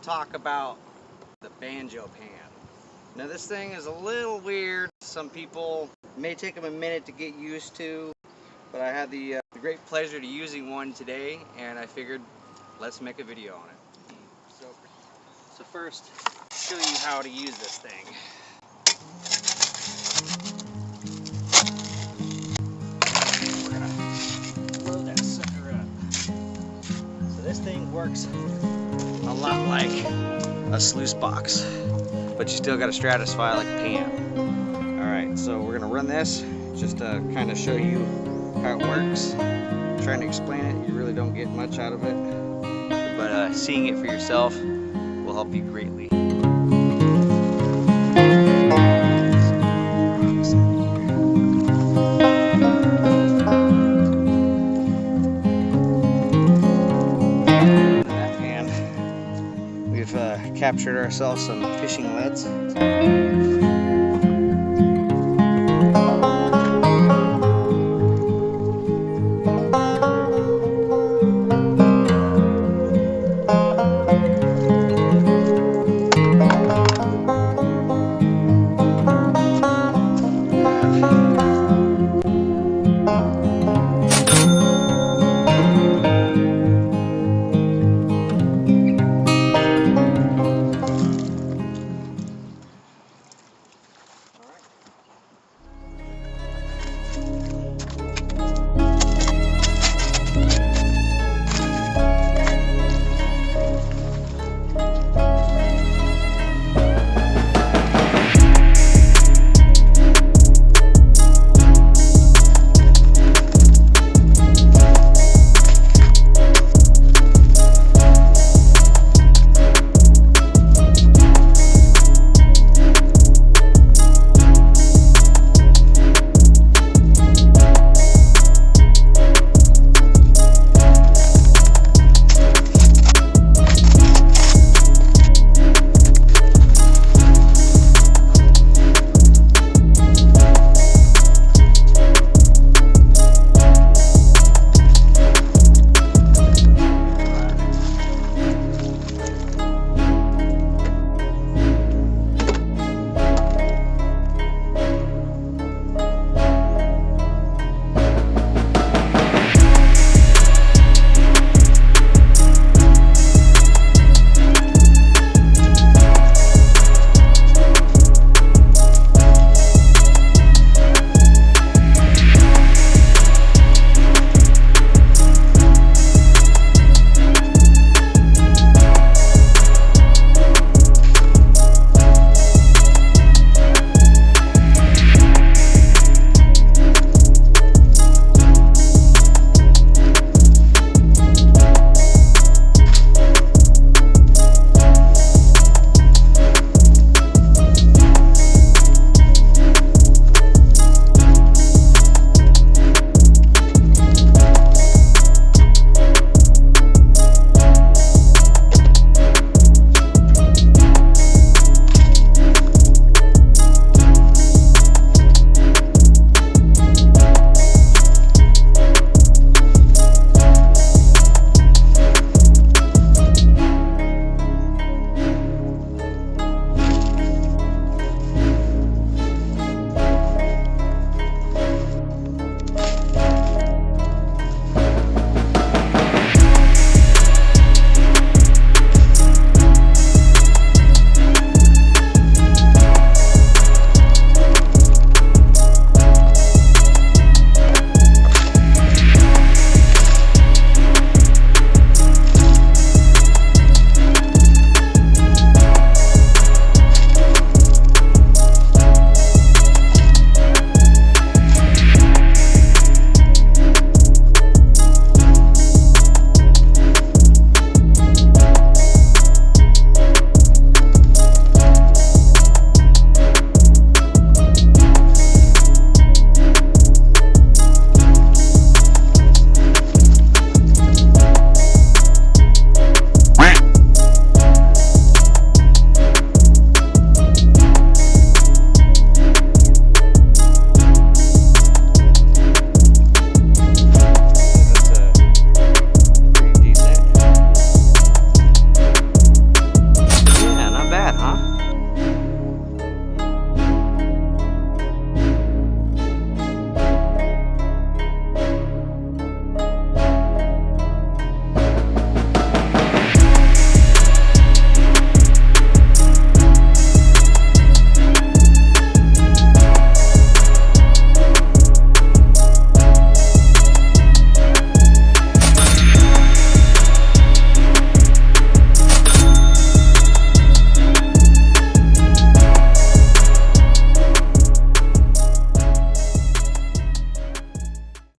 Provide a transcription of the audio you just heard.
talk about the Banjo Pan. Now this thing is a little weird. Some people may take them a minute to get used to, but I had the great pleasure to using one today, and I figured let's make a video on it. So first, show you how to use this thing. We're gonna load that sucker up. So this thing works a lot like a sluice box, but you still got to stratify like a pan. Alright, so we're gonna run this just to kind of show you how it works. Trying to explain it, you really don't get much out of it, but seeing it for yourself will help you greatly. We've captured ourselves some fishing leads.